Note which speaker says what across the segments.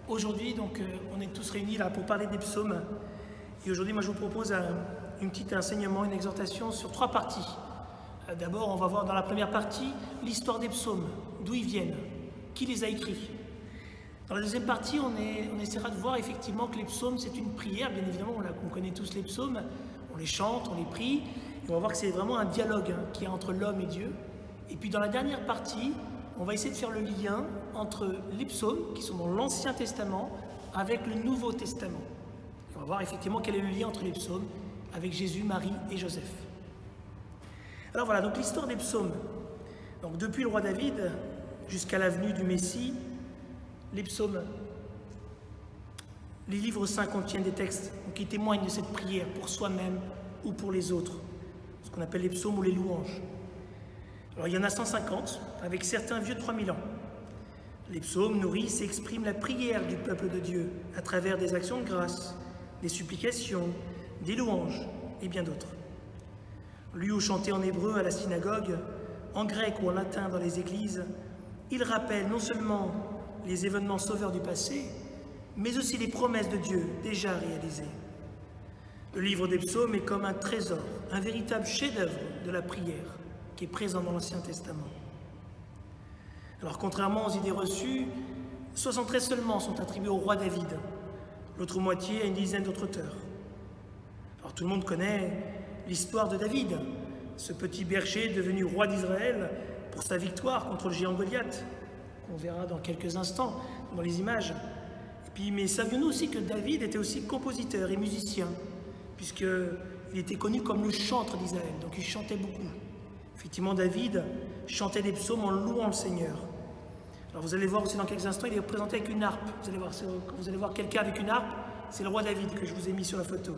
Speaker 1: Aujourd'hui, donc, on est tous réunis là pour parler des psaumes. Et aujourd'hui, moi, je vous propose un petit enseignement, une exhortation sur 3 parties. D'abord, on va voir dans la première partie l'histoire des psaumes, d'où ils viennent, qui les a écrits. Dans la deuxième partie, on essaiera de voir effectivement que les psaumes, c'est une prière. Bien évidemment, on connaît tous les psaumes, on les chante, on les prie. Et on va voir que c'est vraiment un dialogue qu'il y a entre l'homme et Dieu. Et puis dans la dernière partie, on va essayer de faire le lien entre les psaumes, qui sont dans l'Ancien Testament, avec le Nouveau Testament. Et on va voir effectivement quel est le lien entre les psaumes avec Jésus, Marie et Joseph. Alors voilà, donc l'histoire des psaumes. Donc depuis le roi David jusqu'à la venue du Messie, les psaumes, les livres saints contiennent des textes qui témoignent de cette prière pour soi-même ou pour les autres, ce qu'on appelle les psaumes ou les louanges. Alors il y en a 150, avec certains vieux de 3000 ans. Les psaumes nourrissent et expriment la prière du peuple de Dieu à travers des actions de grâce, des supplications, des louanges et bien d'autres. Lus ou chantés en hébreu à la synagogue, en grec ou en latin dans les églises, ils rappellent non seulement les événements sauveurs du passé, mais aussi les promesses de Dieu déjà réalisées. Le livre des psaumes est comme un trésor, un véritable chef-d'œuvre de la prière qui est présent dans l'Ancien Testament. Alors contrairement aux idées reçues, 73 seulement sont attribués au roi David, l'autre moitié à une dizaine d'autres auteurs. Alors tout le monde connaît l'histoire de David, ce petit berger devenu roi d'Israël pour sa victoire contre le géant Goliath, qu'on verra dans quelques instants dans les images. Et puis, mais savions-nous aussi que David était aussi compositeur et musicien, puisqu'il était connu comme le chantre d'Israël, donc il chantait beaucoup. Effectivement, David chantait des psaumes en louant le Seigneur. Alors vous allez voir aussi dans quelques instants, il est représenté avec une harpe. Vous allez voir quelqu'un avec une harpe, c'est le roi David que je vous ai mis sur la photo.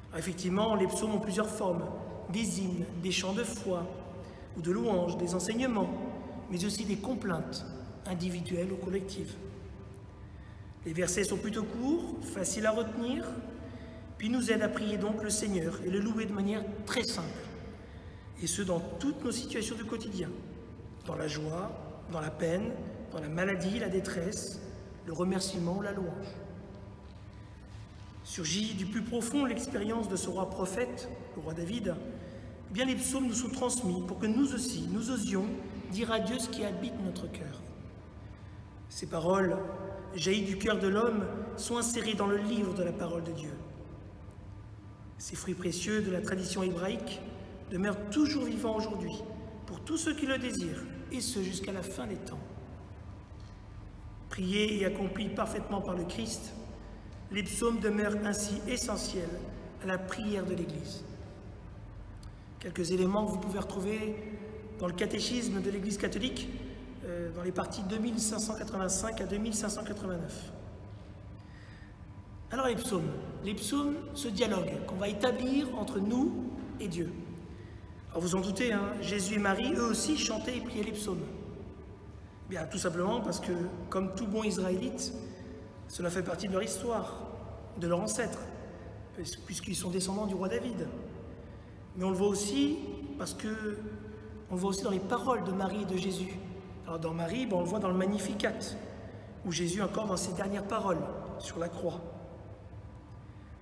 Speaker 1: Alors effectivement, les psaumes ont plusieurs formes, des hymnes, des chants de foi ou de louanges, des enseignements, mais aussi des complaintes individuelles ou collectives. Les versets sont plutôt courts, faciles à retenir, puis nous aident à prier donc le Seigneur et le louer de manière très simple. Et ce, dans toutes nos situations du quotidien, dans la joie, dans la peine, dans la maladie, la détresse, le remerciement, la louange. Surgit du plus profond l'expérience de ce roi prophète, le roi David, eh bien les psaumes nous sont transmis pour que nous aussi, nous osions dire à Dieu ce qui habite notre cœur. Ces paroles, jaillies du cœur de l'homme, sont insérées dans le livre de la parole de Dieu. Ces fruits précieux de la tradition hébraïque demeure toujours vivant aujourd'hui pour tous ceux qui le désirent, et ce jusqu'à la fin des temps. Priés et accomplis parfaitement par le Christ, les psaumes demeurent ainsi essentiels à la prière de l'Église. Quelques éléments que vous pouvez retrouver dans le catéchisme de l'Église catholique, dans les parties 2585 à 2589. Alors les psaumes, ce dialogue qu'on va établir entre nous et Dieu. Alors vous en doutez, hein, Jésus et Marie, eux aussi, chantaient et priaient les psaumes. Bien, tout simplement parce que, comme tout bon Israélite, cela fait partie de leur histoire, de leur ancêtre, puisqu'ils sont descendants du roi David. Mais on le voit aussi parce que, on le voit aussi dans les paroles de Marie et de Jésus. Alors dans Marie, on le voit dans le Magnificat, où Jésus encore dans ses dernières paroles sur la croix.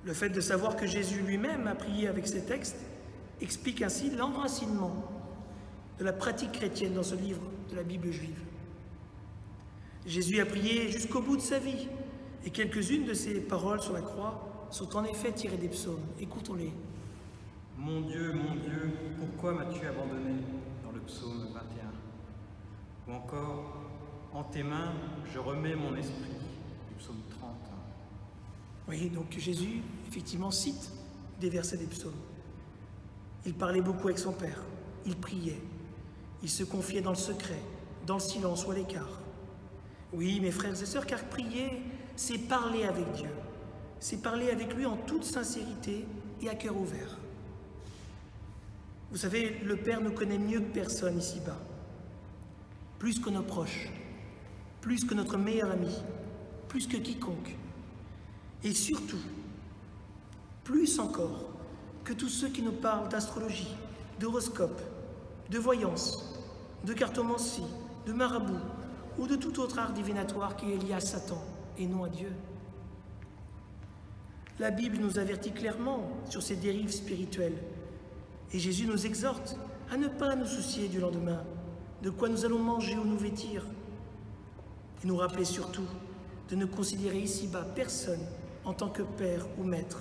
Speaker 1: Le fait de savoir que Jésus lui-même a prié avec ces textes explique ainsi l'enracinement de la pratique chrétienne dans ce livre de la Bible juive. Jésus a prié jusqu'au bout de sa vie, et quelques-unes de ses paroles sur la croix sont en effet tirées des psaumes. Écoutons-les.
Speaker 2: Mon Dieu, pourquoi m'as-tu abandonné dans le psaume 21. Ou encore, en tes mains, je remets mon esprit, du psaume 30.
Speaker 1: Oui, donc Jésus, effectivement, cite des versets des psaumes. Il parlait beaucoup avec son Père, il priait, il se confiait dans le secret, dans le silence ou à l'écart. Oui, mes frères et sœurs, car prier, c'est parler avec Dieu, c'est parler avec lui en toute sincérité et à cœur ouvert. Vous savez, le Père nous connaît mieux que personne ici-bas, plus que nos proches, plus que notre meilleur ami, plus que quiconque, et surtout, plus encore que tous ceux qui nous parlent d'astrologie, d'horoscope, de voyance, de cartomancie, de marabout ou de tout autre art divinatoire qui est lié à Satan et non à Dieu. La Bible nous avertit clairement sur ces dérives spirituelles et Jésus nous exhorte à ne pas nous soucier du lendemain, de quoi nous allons manger ou nous vêtir, et nous rappeler surtout de ne considérer ici-bas personne en tant que père ou maître.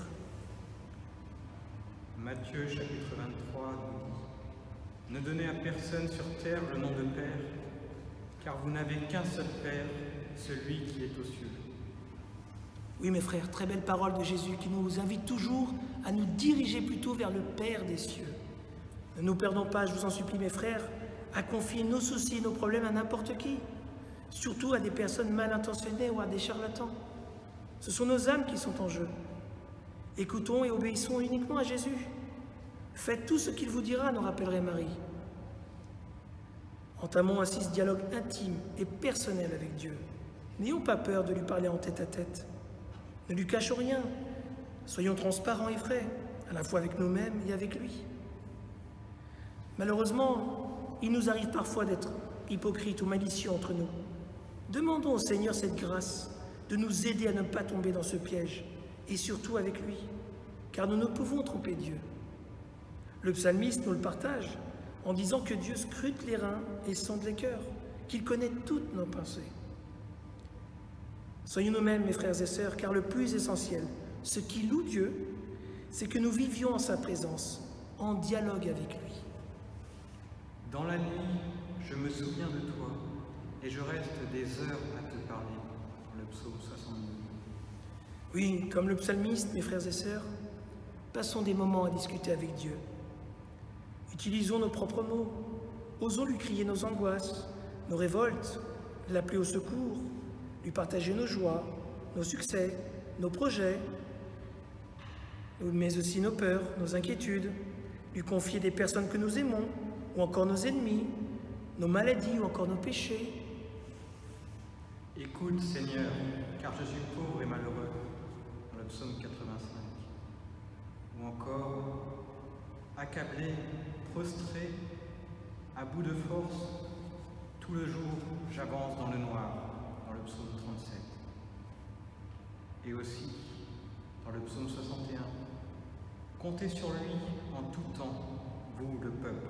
Speaker 2: Matthieu chapitre 23 nous dit « Ne donnez à personne sur terre le nom de Père, car vous n'avez qu'un seul Père, celui qui est aux cieux. »
Speaker 1: Oui, mes frères, très belle parole de Jésus qui nous invite toujours à nous diriger plutôt vers le Père des cieux. Ne nous perdons pas, je vous en supplie, mes frères, à confier nos soucis et nos problèmes à n'importe qui, surtout à des personnes mal intentionnées ou à des charlatans. Ce sont nos âmes qui sont en jeu. Écoutons et obéissons uniquement à Jésus. Faites tout ce qu'il vous dira, nous rappellerait Marie. Entamons ainsi ce dialogue intime et personnel avec Dieu. N'ayons pas peur de lui parler en tête à tête. Ne lui cachons rien. Soyons transparents et vrais, à la fois avec nous-mêmes et avec lui. Malheureusement, il nous arrive parfois d'être hypocrites ou malicieux entre nous. Demandons au Seigneur cette grâce de nous aider à ne pas tomber dans ce piège, et surtout avec lui, car nous ne pouvons tromper Dieu. Le psalmiste nous le partage en disant que Dieu scrute les reins et sonde les cœurs, qu'il connaît toutes nos pensées. Soyons nous-mêmes, mes frères et sœurs, car le plus essentiel, ce qui loue Dieu, c'est que nous vivions en sa présence, en dialogue avec lui.
Speaker 2: Dans la nuit, je me souviens de toi, et je reste des heures à te parler. Le psaume 62.
Speaker 1: Oui, comme le psalmiste, mes frères et sœurs, passons des moments à discuter avec Dieu. Utilisons nos propres mots, osons lui crier nos angoisses, nos révoltes, l'appeler au secours, lui partager nos joies, nos succès, nos projets, mais aussi nos peurs, nos inquiétudes, lui confier des personnes que nous aimons, ou encore nos ennemis, nos maladies ou encore nos péchés.
Speaker 2: Écoute, Seigneur, car je suis pauvre et malheureux. Dans le psaume 85. Ou encore, accablé, prostré, à bout de force, tout le jour j'avance dans le noir. Dans le psaume 37. Et aussi, dans le psaume 61, comptez sur lui en tout temps, vous le peuple.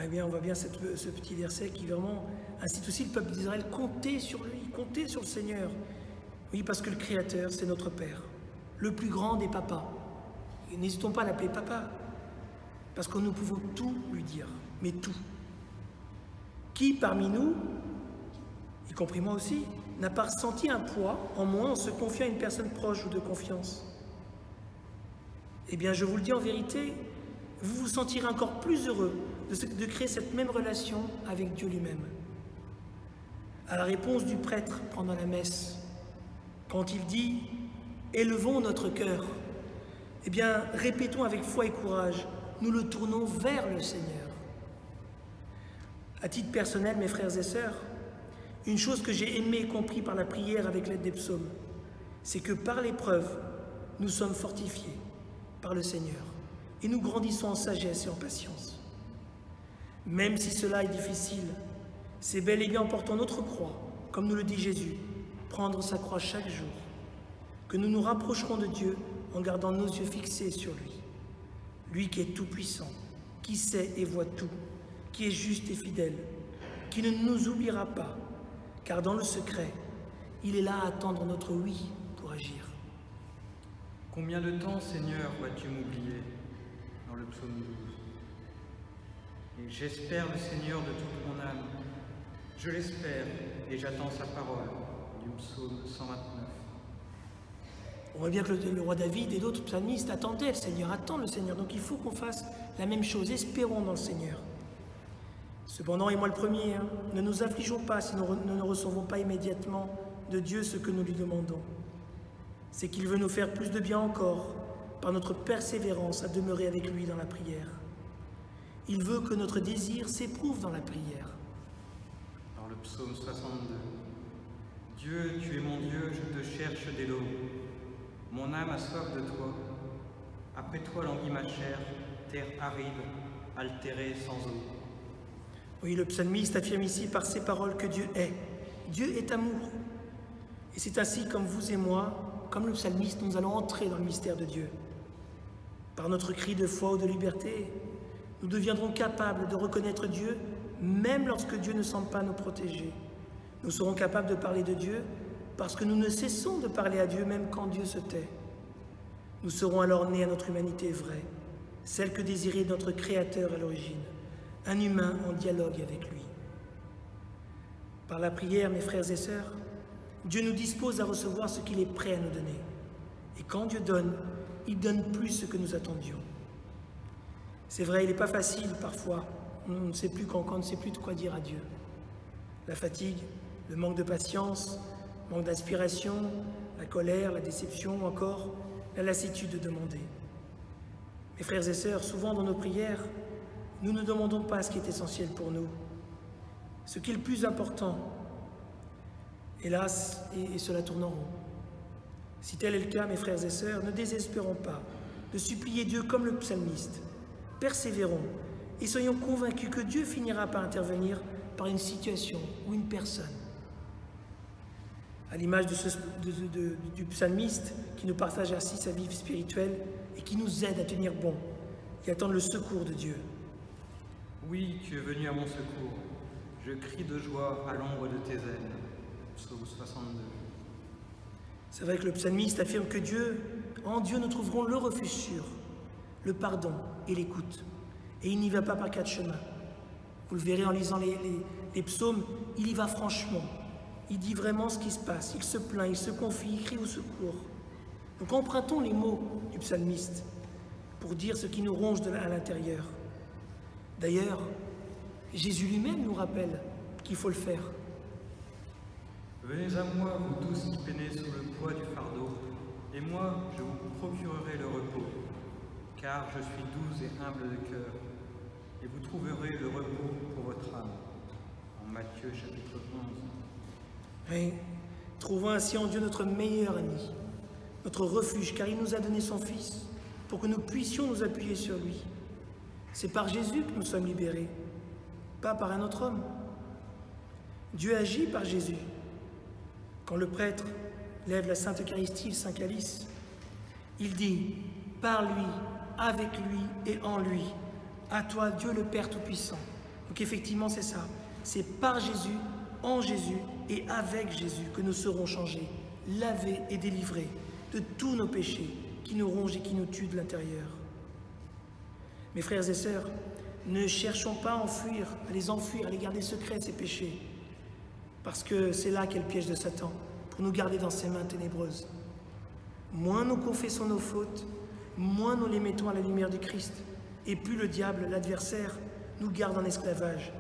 Speaker 1: Eh bien, on voit bien ce petit verset qui vraiment incite aussi le peuple d'Israël, comptez sur lui, comptez sur le Seigneur. Oui, parce que le Créateur, c'est notre Père, le plus grand des papas. Et n'hésitons pas à l'appeler papa, parce que nous pouvons tout lui dire, mais tout. Qui parmi nous, y compris moi aussi, n'a pas ressenti un poids en moins en se confiant à une personne proche ou de confiance? Eh bien, je vous le dis en vérité, vous vous sentirez encore plus heureux de créer cette même relation avec Dieu lui-même. À la réponse du prêtre pendant la messe, quand il dit « Élevons notre cœur », eh bien, répétons avec foi et courage, nous le tournons vers le Seigneur. À titre personnel, mes frères et sœurs, une chose que j'ai aimée et compris par la prière avec l'aide des psaumes, c'est que par l'épreuve, nous sommes fortifiés par le Seigneur et nous grandissons en sagesse et en patience. Même si cela est difficile, c'est bel et bien en portant notre croix, comme nous le dit Jésus, prendre sa croix chaque jour, que nous nous rapprocherons de Dieu en gardant nos yeux fixés sur lui. Lui qui est tout-puissant, qui sait et voit tout, qui est juste et fidèle, qui ne nous oubliera pas, car dans le secret, il est là à attendre notre oui pour agir.
Speaker 2: Combien de temps, Seigneur, vas-tu m'oublier? Dans le psaume 12. Et j'espère le Seigneur de toute mon âme. Je l'espère et j'attends sa parole. Du psaume 129.
Speaker 1: On voit bien que le roi David et d'autres psalmistes attendaient le Seigneur, attendent le Seigneur. Donc il faut qu'on fasse la même chose, espérons dans le Seigneur. Cependant, et moi le premier, ne nous affligeons pas si nous ne recevons pas immédiatement de Dieu ce que nous lui demandons. C'est qu'il veut nous faire plus de bien encore par notre persévérance à demeurer avec lui dans la prière. Il veut que notre désir s'éprouve dans la prière.
Speaker 2: Dans le psaume 62, Dieu, tu es mon Dieu, je te cherche dès l'aube. Mon âme a soif de toi. Après toi languit ma chair, terre aride, altérée sans eau.
Speaker 1: Oui, le psalmiste affirme ici par ses paroles que Dieu est. Dieu est amour. Et c'est ainsi comme vous et moi, comme le psalmiste, nous allons entrer dans le mystère de Dieu. Par notre cri de foi ou de liberté, nous deviendrons capables de reconnaître Dieu, même lorsque Dieu ne semble pas nous protéger. Nous serons capables de parler de Dieu parce que nous ne cessons de parler à Dieu même quand Dieu se tait. Nous serons alors nés à notre humanité vraie, celle que désirait notre Créateur à l'origine, un humain en dialogue avec lui. Par la prière, mes frères et sœurs, Dieu nous dispose à recevoir ce qu'il est prêt à nous donner. Et quand Dieu donne, il donne plus que nous attendions. C'est vrai, il n'est pas facile parfois. On ne sait plus quand on ne sait plus de quoi dire à Dieu. La fatigue, le manque de patience, le manque d'inspiration, la colère, la déception, ou encore la lassitude de demander. Mes frères et sœurs, souvent dans nos prières, nous ne demandons pas ce qui est essentiel pour nous. Ce qui est le plus important, hélas, et cela tourne en rond. Si tel est le cas, mes frères et sœurs, ne désespérons pas de supplier Dieu comme le psalmiste. Persévérons et soyons convaincus que Dieu finira par intervenir par une situation ou une personne. À l'image du psalmiste qui nous partage ainsi sa vie spirituelle et qui nous aide à tenir bon et attendre le secours de Dieu.
Speaker 2: Oui, tu es venu à mon secours. Je crie de joie à l'ombre de tes ailes. Psaume 62.
Speaker 1: C'est vrai que le psalmiste affirme que en Dieu, nous trouverons le refuge sûr, le pardon et l'écoute. Et il n'y va pas par quatre chemins. Vous le verrez en lisant les psaumes, il y va franchement. Il dit vraiment ce qui se passe, il se plaint, il se confie, il crie au secours. Donc empruntons les mots du psalmiste pour dire ce qui nous ronge à l'intérieur. D'ailleurs, Jésus lui-même nous rappelle qu'il faut le faire.
Speaker 2: Venez à moi, vous tous qui peinez sous le poids du fardeau, et moi, je vous procurerai le repos, car je suis doux et humble de cœur, et vous trouverez le repos pour votre âme. En Matthieu chapitre 11.
Speaker 1: Oui, trouvons ainsi en Dieu notre meilleur ami, notre refuge, car il nous a donné son Fils, pour que nous puissions nous appuyer sur lui. C'est par Jésus que nous sommes libérés, pas par un autre homme. Dieu agit par Jésus. Quand le prêtre lève la Sainte Eucharistie, le Saint Calice, il dit « Par lui, avec lui et en lui, à toi Dieu le Père Tout-Puissant ». Donc effectivement c'est ça, c'est par Jésus, en Jésus et avec Jésus que nous serons changés, lavés et délivrés de tous nos péchés qui nous rongent et qui nous tuent de l'intérieur. Mes frères et sœurs, ne cherchons pas à les enfuir, à les garder secrets, ces péchés. Parce que c'est là qu'est le piège de Satan, pour nous garder dans ses mains ténébreuses. Moins nous confessons nos fautes, moins nous les mettons à la lumière du Christ, et plus le diable, l'adversaire, nous garde en esclavage,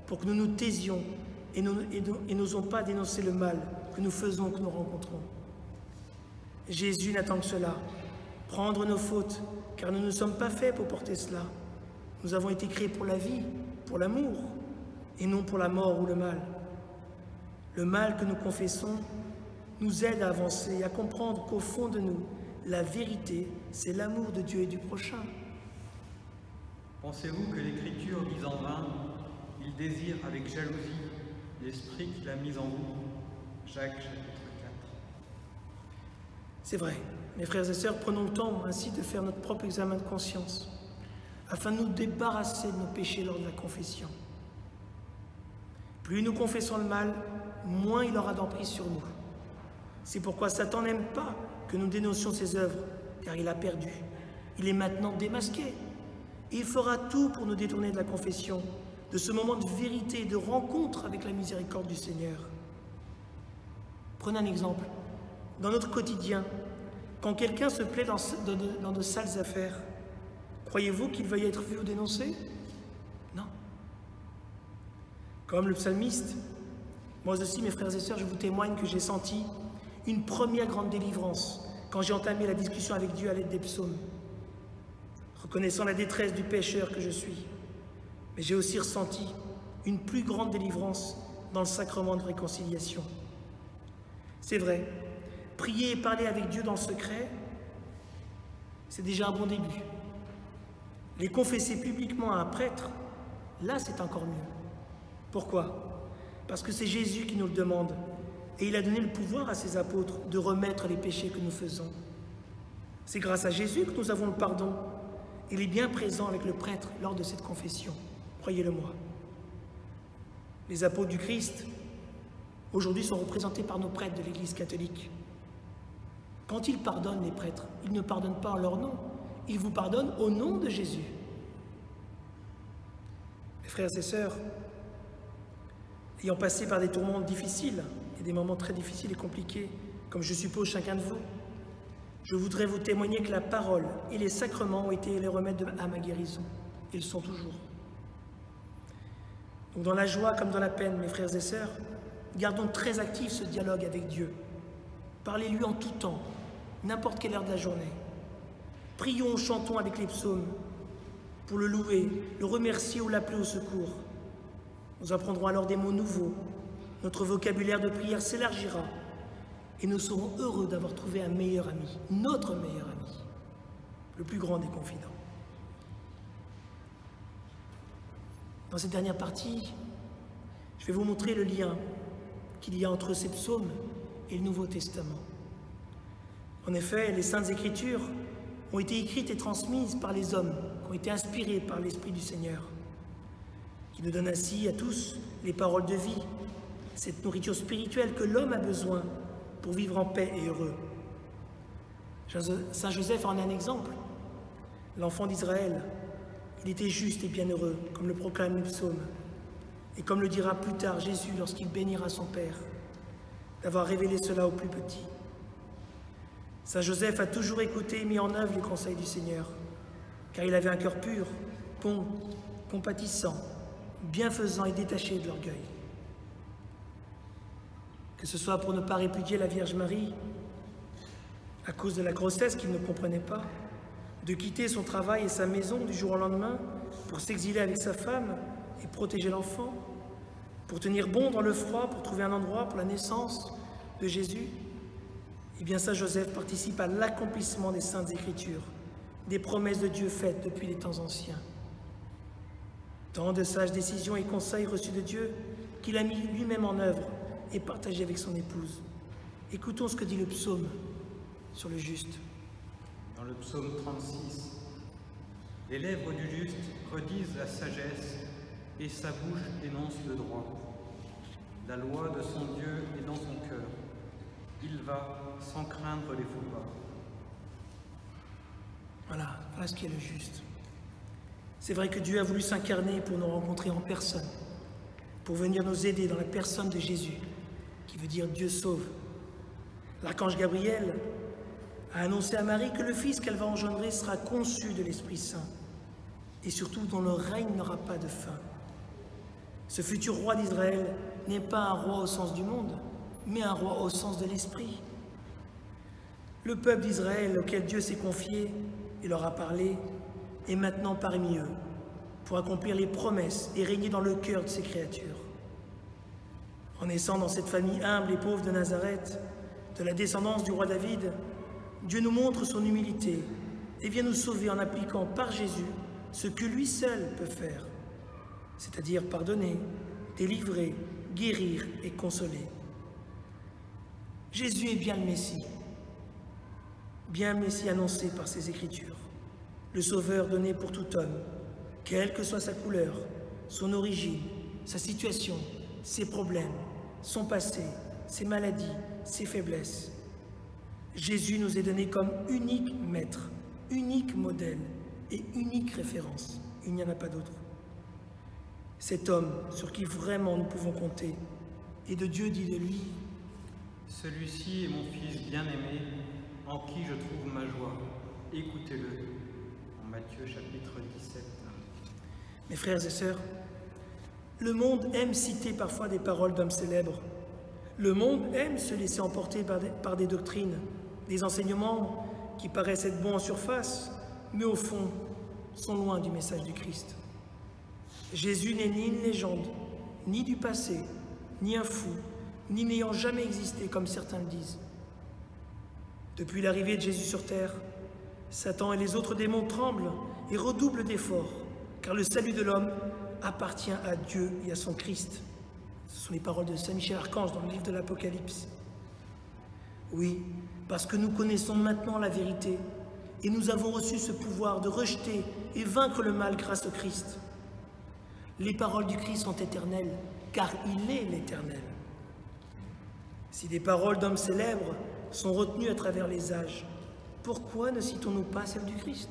Speaker 1: pour que nous nous taisions et n'osons pas dénoncer le mal que nous faisons, que nous rencontrons. Jésus n'attend que cela, prendre nos fautes, car nous ne sommes pas faits pour porter cela. Nous avons été créés pour la vie, pour l'amour, et non pour la mort ou le mal. Le mal que nous confessons nous aide à avancer et à comprendre qu'au fond de nous, la vérité, c'est l'amour de Dieu et du prochain.
Speaker 2: Pensez-vous que l'Écriture dise en vain « Il désire avec jalousie l'Esprit qu'il a mis en vous » Jacques chapitre 4.
Speaker 1: C'est vrai, mes frères et sœurs, prenons le temps ainsi de faire notre propre examen de conscience, afin de nous débarrasser de nos péchés lors de la confession. Plus nous confessons le mal, moins il aura d'emprise sur nous. C'est pourquoi Satan n'aime pas que nous dénoncions ses œuvres, car il a perdu. Il est maintenant démasqué. Et il fera tout pour nous détourner de la confession, de ce moment de vérité et de rencontre avec la miséricorde du Seigneur. Prenez un exemple. Dans notre quotidien, quand quelqu'un se plaît dans de sales affaires, croyez-vous qu'il veuille être vu ou dénoncé? Non. Comme le psalmiste, moi aussi, mes frères et sœurs, je vous témoigne que j'ai senti une première grande délivrance quand j'ai entamé la discussion avec Dieu à l'aide des psaumes, reconnaissant la détresse du pécheur que je suis. Mais j'ai aussi ressenti une plus grande délivrance dans le sacrement de réconciliation. C'est vrai, prier et parler avec Dieu dans le secret, c'est déjà un bon début. Les confesser publiquement à un prêtre, là c'est encore mieux. Pourquoi? Parce que c'est Jésus qui nous le demande. et il a donné le pouvoir à ses apôtres de remettre les péchés que nous faisons. C'est grâce à Jésus que nous avons le pardon. Il est bien présent avec le prêtre lors de cette confession, croyez-le-moi. Les apôtres du Christ, aujourd'hui, sont représentés par nos prêtres de l'Église catholique. Quand ils pardonnent les prêtres, ils ne pardonnent pas en leur nom, ils vous pardonnent au nom de Jésus. Mes frères et sœurs, ayant passé par des tourments difficiles et des moments très difficiles et compliqués, comme je suppose chacun de vous, je voudrais vous témoigner que la parole et les sacrements ont été les remèdes à ma guérison. Ils le sont toujours. Donc dans la joie comme dans la peine, mes frères et sœurs, gardons très actif ce dialogue avec Dieu. Parlez-lui en tout temps, n'importe quelle heure de la journée. Prions, chantons avec les psaumes pour le louer, le remercier ou l'appeler au secours. Nous apprendrons alors des mots nouveaux. Notre vocabulaire de prière s'élargira et nous serons heureux d'avoir trouvé un meilleur ami, notre meilleur ami, le plus grand des confidents. Dans cette dernière partie, je vais vous montrer le lien qu'il y a entre ces psaumes et le Nouveau Testament. En effet, les Saintes Écritures ont été écrites et transmises par les hommes qui ont été inspirés par l'Esprit du Seigneur, qui nous donne ainsi à tous les paroles de vie, cette nourriture spirituelle que l'homme a besoin pour vivre en paix et heureux. Saint Joseph en est un exemple. L'enfant d'Israël, il était juste et bienheureux, comme le proclame le psaume, et comme le dira plus tard Jésus lorsqu'il bénira son Père, d'avoir révélé cela aux plus petits. Saint Joseph a toujours écouté et mis en œuvre les conseils du Seigneur, car il avait un cœur pur, bon, compatissant, bienfaisant et détaché de l'orgueil. Que ce soit pour ne pas répudier la Vierge Marie, à cause de la grossesse qu'il ne comprenait pas, de quitter son travail et sa maison du jour au lendemain pour s'exiler avec sa femme et protéger l'enfant, pour tenir bon dans le froid, pour trouver un endroit pour la naissance de Jésus, eh bien Saint Joseph participe à l'accomplissement des Saintes Écritures, des promesses de Dieu faites depuis les temps anciens. Tant de sages décisions et conseils reçus de Dieu qu'il a mis lui-même en œuvre et partagé avec son épouse. Écoutons ce que dit le psaume sur le juste.
Speaker 2: Dans le psaume 36, les lèvres du juste redisent la sagesse et sa bouche énonce le droit. La loi de son Dieu est dans son cœur. Il va sans craindre les faux pas.
Speaker 1: Voilà ce qui est le juste. C'est vrai que Dieu a voulu s'incarner pour nous rencontrer en personne, pour venir nous aider dans la personne de Jésus, qui veut dire Dieu sauve. L'archange Gabriel a annoncé à Marie que le Fils qu'elle va engendrer sera conçu de l'Esprit Saint, et surtout dont le règne n'aura pas de fin. Ce futur roi d'Israël n'est pas un roi au sens du monde, mais un roi au sens de l'Esprit. Le peuple d'Israël auquel Dieu s'est confié et leur a parlé est maintenant parmi eux pour accomplir les promesses et régner dans le cœur de ses créatures. En naissant dans cette famille humble et pauvre de Nazareth, de la descendance du roi David, Dieu nous montre son humilité et vient nous sauver en appliquant par Jésus ce que lui seul peut faire, c'est-à-dire pardonner, délivrer, guérir et consoler. Jésus est bien le Messie annoncé par ses Écritures, le Sauveur donné pour tout homme, quelle que soit sa couleur, son origine, sa situation, ses problèmes, son passé, ses maladies, ses faiblesses. Jésus nous est donné comme unique maître, unique modèle et unique référence. Il n'y en a pas d'autre. Cet homme sur qui vraiment nous pouvons compter, et de Dieu dit de lui:
Speaker 2: celui-ci est mon Fils bien-aimé, en qui je trouve ma joie. Écoutez-le. En Matthieu chapitre 17.
Speaker 1: Mes frères et sœurs, le monde aime citer parfois des paroles d'hommes célèbres. Le monde aime se laisser emporter par des doctrines, des enseignements qui paraissent être bons en surface, mais au fond sont loin du message du Christ. Jésus n'est ni une légende, ni du passé, ni un fou, ni n'ayant jamais existé comme certains le disent. Depuis l'arrivée de Jésus sur terre, Satan et les autres démons tremblent et redoublent d'efforts, car le salut de l'homme appartient à Dieu et à son Christ. Ce sont les paroles de Saint Michel Archange dans le livre de l'Apocalypse. Oui, parce que nous connaissons maintenant la vérité et nous avons reçu ce pouvoir de rejeter et vaincre le mal grâce au Christ. Les paroles du Christ sont éternelles, car il est l'Éternel. Si des paroles d'hommes célèbres sont retenues à travers les âges, pourquoi ne citons-nous pas celles du Christ?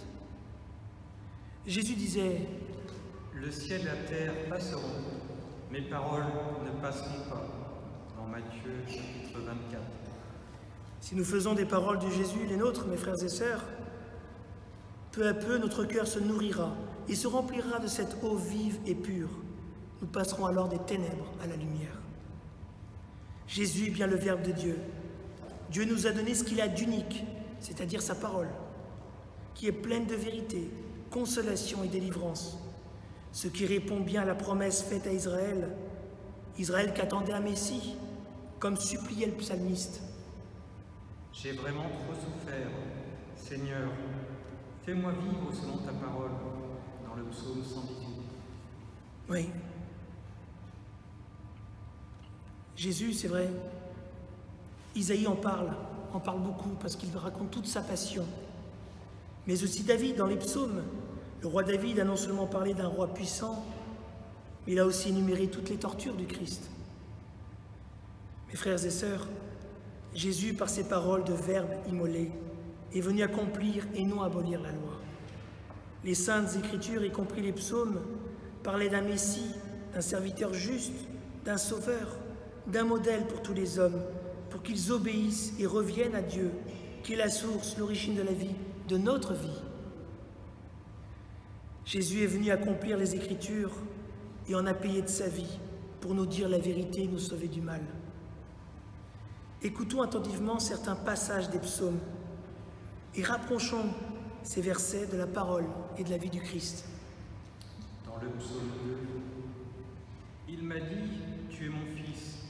Speaker 1: Jésus disait
Speaker 2: « Le ciel et la terre passeront, mes paroles ne passeront pas » dans Matthieu chapitre 24.
Speaker 1: Si nous faisons des paroles de Jésus les nôtres, mes frères et sœurs, peu à peu notre cœur se nourrira et se remplira de cette eau vive et pure. Nous passerons alors des ténèbres à la lumière. Jésus est bien le Verbe de Dieu. Dieu nous a donné ce qu'il a d'unique, c'est-à-dire sa parole, qui est pleine de vérité, consolation et délivrance, ce qui répond bien à la promesse faite à Israël, Israël qui attendait un Messie, comme suppliait le psalmiste.
Speaker 2: J'ai vraiment trop souffert, Seigneur, fais-moi vivre selon ta parole, dans le psaume 118.
Speaker 1: Oui. Jésus, c'est vrai, Isaïe en parle beaucoup parce qu'il raconte toute sa passion. Mais aussi David dans les psaumes. Le roi David a non seulement parlé d'un roi puissant, mais il a aussi énuméré toutes les tortures du Christ. Mes frères et sœurs, Jésus, par ses paroles de Verbe immolé, est venu accomplir et non abolir la loi. Les saintes écritures, y compris les psaumes, parlaient d'un Messie, d'un serviteur juste, d'un sauveur, d'un modèle pour tous les hommes, pour qu'ils obéissent et reviennent à Dieu, qui est la source, l'origine de la vie, de notre vie. Jésus est venu accomplir les Écritures et en a payé de sa vie pour nous dire la vérité et nous sauver du mal. Écoutons attentivement certains passages des psaumes et rapprochons ces versets de la parole et de la vie du Christ.
Speaker 2: Dans le psaume 2, il m'a dit, tu es mon fils,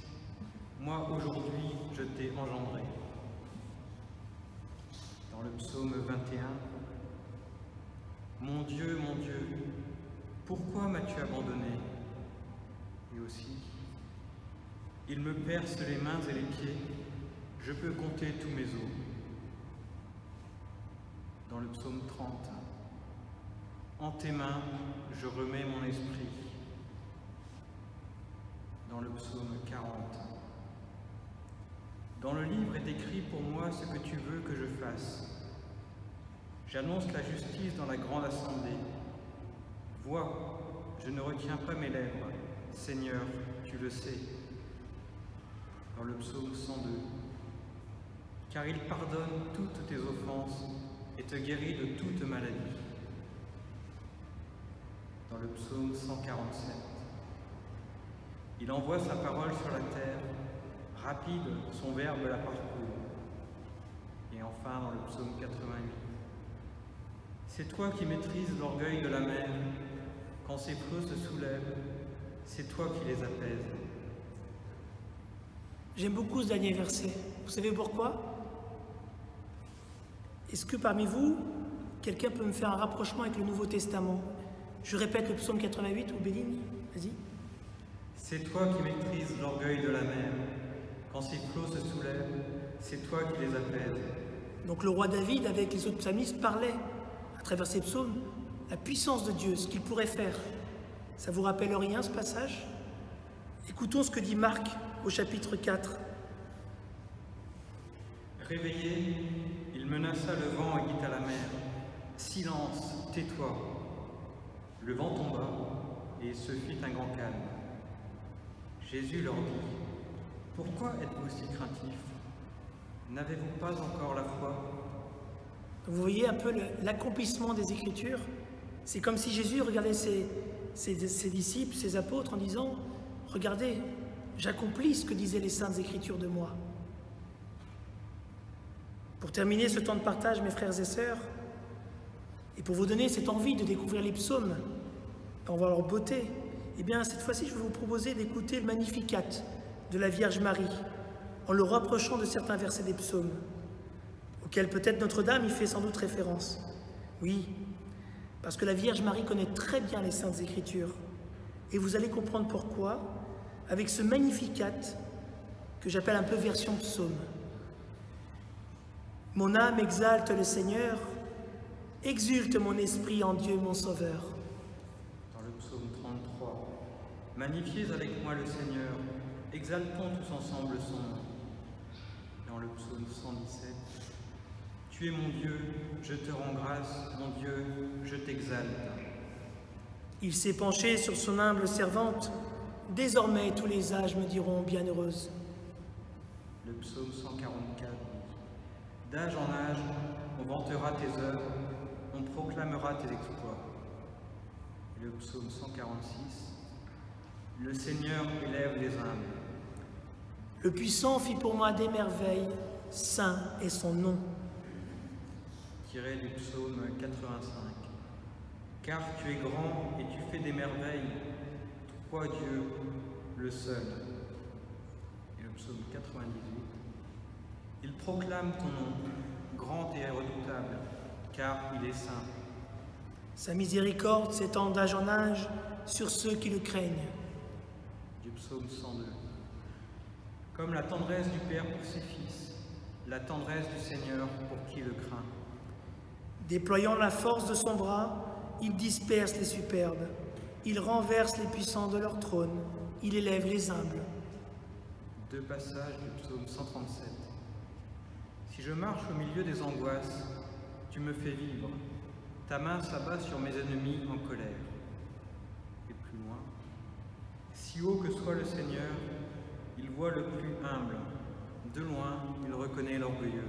Speaker 2: moi aujourd'hui je t'ai engendré. Dans le psaume 21, mon Dieu, pourquoi m'as-tu abandonné? Et aussi, il me perce les mains et les pieds, je peux compter tous mes os. Dans le psaume 30, en tes mains, je remets mon esprit. Dans le psaume 40, dans le livre est écrit pour moi ce que tu veux que je fasse. J'annonce la justice dans la grande assemblée. Vois, je ne retiens pas mes lèvres. Seigneur, tu le sais. Dans le psaume 102, car il pardonne toutes tes offenses et te guérit de toute maladie. Dans le psaume 147, il envoie sa parole sur la terre, rapide, son verbe la parcourt. Et enfin, dans le psaume 88, c'est toi qui maîtrises l'orgueil de la mer, quand ses flots se soulèvent, c'est toi qui les apaises.
Speaker 1: J'aime beaucoup ce dernier verset. Vous savez pourquoi? Est-ce que parmi vous, quelqu'un peut me faire un rapprochement avec le Nouveau Testament? Je répète le psaume 88 ou Béligne, vas-y.
Speaker 2: C'est toi qui maîtrises l'orgueil de la mer, quand ses flots se soulèvent, c'est toi qui les apaises.
Speaker 1: Donc le roi David, avec les autres psalmistes, parlait à travers ces psaumes la puissance de Dieu, ce qu'il pourrait faire. Ça vous rappelle rien ce passage? Écoutons ce que dit Marc au chapitre 4.
Speaker 2: Réveillé, il menaça le vent et dit à la mer, « Silence, tais-toi !» Le vent tomba et se fit un grand calme. Jésus leur dit, « Pourquoi êtes-vous si craintifs? N'avez-vous pas encore la foi ?»
Speaker 1: Vous voyez un peu l'accomplissement des Écritures. C'est comme si Jésus regardait ses disciples, ses apôtres en disant « Regardez, j'accomplis ce que disaient les Saintes Écritures de moi. » Pour terminer ce temps de partage, mes frères et sœurs, et pour vous donner cette envie de découvrir les psaumes, en voir leur beauté, eh bien cette fois-ci je vais vous proposer d'écouter le Magnificat de la Vierge Marie, en le rapprochant de certains versets des psaumes, auxquels peut-être Notre-Dame y fait sans doute référence. Oui, parce que la Vierge Marie connaît très bien les Saintes Écritures, et vous allez comprendre pourquoi, avec ce Magnificat que j'appelle un peu version psaume. Mon âme exalte le Seigneur, exulte mon esprit en Dieu mon Sauveur.
Speaker 2: Dans le psaume 33, magnifiez avec moi le Seigneur, exaltons tous ensemble son nom. Dans le psaume 117, tu es mon Dieu, je te rends grâce, mon Dieu, je t'exalte.
Speaker 1: Il s'est penché sur son humble servante, désormais tous les âges me diront bienheureuse.
Speaker 2: Le psaume 144, d'âge en âge, on vantera tes œuvres, on proclamera tes exploits. Et le psaume 146, le Seigneur élève les humbles.
Speaker 1: Le puissant fit pour moi des merveilles, saint est son nom.
Speaker 2: Tiré du psaume 85. Car tu es grand et tu fais des merveilles, toi Dieu, le seul. Et le psaume 98. Il proclame ton nom, grand et redoutable, car il est saint.
Speaker 1: Sa miséricorde s'étend d'âge en âge sur ceux qui le craignent.
Speaker 2: Du psaume 102. Comme la tendresse du Père pour ses fils, la tendresse du Seigneur pour qui le craint.
Speaker 1: Déployant la force de son bras, il disperse les superbes, il renverse les puissants de leur trône, il élève les humbles.
Speaker 2: Deux passages du psaume 137. Si je marche au milieu des angoisses, tu me fais vivre. Ta main s'abat sur mes ennemis en colère. Et plus loin. Si haut que soit le Seigneur, il voit le plus humble. De loin, il reconnaît l'orgueilleux.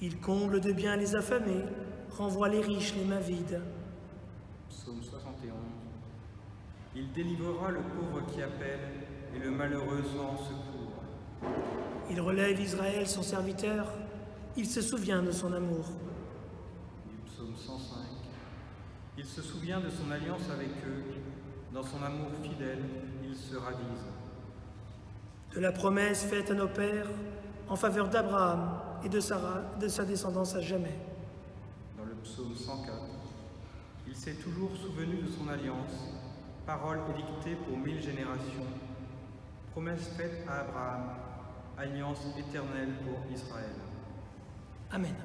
Speaker 1: Il comble de bien les affamés, renvoie les riches les mains vides.
Speaker 2: Psaume 71. Il délivrera le pauvre qui appelle et le malheureux sans secours.
Speaker 1: Il relève Israël, son serviteur, il se souvient de son amour.
Speaker 2: Du psaume 105. Il se souvient de son alliance avec eux, dans son amour fidèle, il se ravise.
Speaker 1: De la promesse faite à nos pères en faveur d'Abraham et de Sarah, de sa descendance à jamais.
Speaker 2: Dans le psaume 104, il s'est toujours souvenu de son alliance, parole édictée pour 1000 générations, promesse faite à Abraham, alliance éternelle pour Israël.
Speaker 1: Amen.